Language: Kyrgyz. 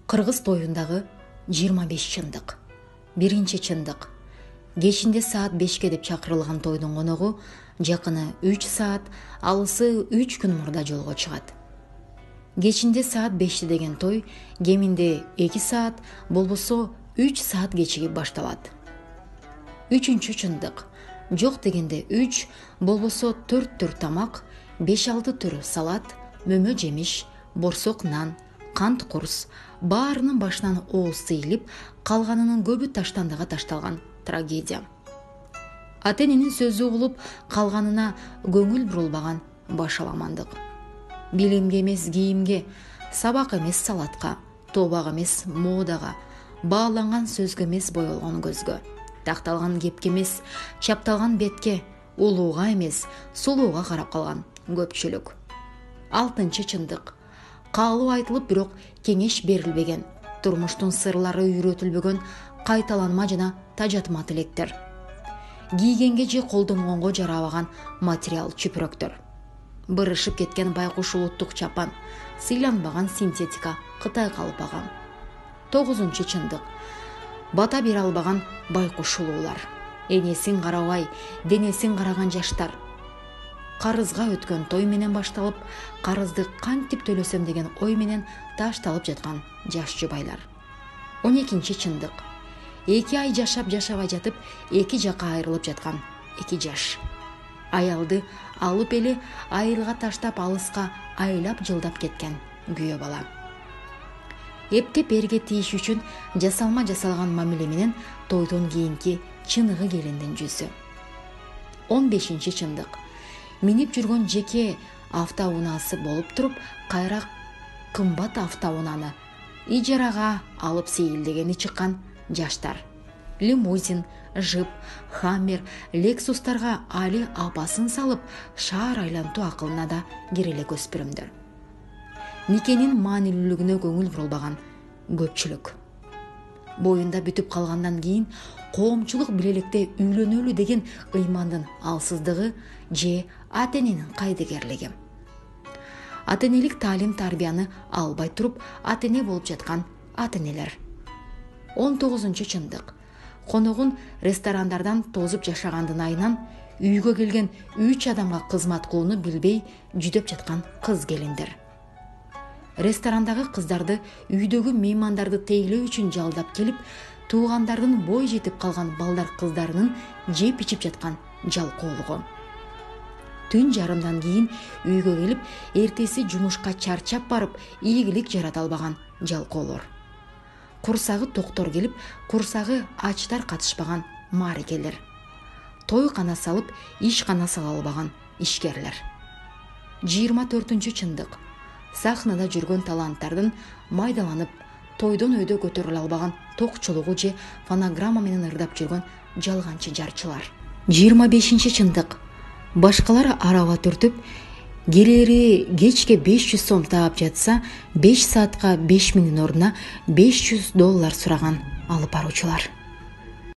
Кыргыз тоюндагы 25 чындык. Биринчи чындык. Кечинде саат 5 деп чакырылган тойдун коногу жакыны 3 саат, алысы 3 күн мурда жолго чыгат. Кечинде саат 5 деген той кеминде 2 саат, болбосо 3 саат кечигип башталат. Үчүнчү чындык. Жок дегенде 3, болбосо 4 түр тамак, 5-6 түр салат, мөмө жемиш, борсок нан, кант курс, баарынын башынан ооз сейилип, калганынын көбү таштандыга ташталган трагедия. Ата-эненин сөзү угулуп, калганына көңүл бурулбаган башаламандык. Билимге эмес кийимге, сабак эмес салатка, тообак эмес модага, бааланган сөзгө эмес боелгон көзгө, такталган кепке эмес, чапталган бетке, улууга эмес, сулууга карап калган көпчүлүк. 6 чындык. Каалоо айтылып, бирок кеңеш берилбеген, турмуштун сырлары үйрөтүлбөгөн кайталанма жана тажатма тилектер. Кийгенге же колдонгонго жарабаган материал чүпүрөктөр. Бырышып кеткен байкуш улуттук чапан, сыйланбаган синтетика Кытай калпагы. 9 чындык. Бата бере албаган байкуш улуулар. Энесин карабай, денесин караган жаштар. Карызга өткөн той менен башталып, карызды кантип төлөсөм деген ой менен ташталып жаткан жаш жубайлар. 12 чындык. 2 ай жашабай жатып, 2 жака айрылып жаткан 2 жаш. Аялды алып эле айылга таштап алыска айлап жылдап кеткен күйөө бала. Эптеп эрге тийиш үчүн жасалма жасалган мамиле менен тойдон кийинки чыныгы келиндин жүзү. 15 чындык. Минип жүргөн жеке автоунаасы болуп туруп, кайра кымбат автоунаны ижарага алып сейилдегени чыккан жаштар. Лимузин, жип, хаммер, лексустарга али апасын салып, шаар айлантуу акылына да киреле көспүрүмдөр. Никенин маанилүүлүгүнө көңүл бурулбаган көпчүлүк. Боюнда бүтүп калгандан кийин коомчулук биле электе үйлөнөлү деген ыймандын алсыздыгы же ата-эненин кайдыгерлиги. Ата-энелик таалим тарбияны албай туруп, ата-эне болуп жаткан ата-энелер. 19 чындык. Коногун ресторандардан тозуп жашагандын айынан үйгө келген 3 адамга кызмат кылууну билбей жүдөп жаткан кыз келиндер. Ресторандагы кыздарды үйдөгү меймандарды тейлөө үчүн жалдап келип, туугандардын бой жетип калган балдар кыздарынын жеп ичип жаткан жалкоолугу. Түн жарымдан кийин үйгө келип, эртеси жумушка чарчап барып, ийгилик жарата албаган жалкоолор. Курсагы токтор келип, курсагы ачтар катышпаган маарикелер. Той кана салып, иш кана сала албаган ишкерлер. 24 чындык. Сахнада жүргөн таланттардын майдаланып, тойдон өйдө көтөрүлө албаган токчулугу же фонограмма менен ырдап жүргөн жалганчы жарчылар. 25 чындык. Башкалар араба түртүп, келери кечке 500 сом таап жатса, 5 саатка 5000 ордуна $500 сураган алып баруучулар.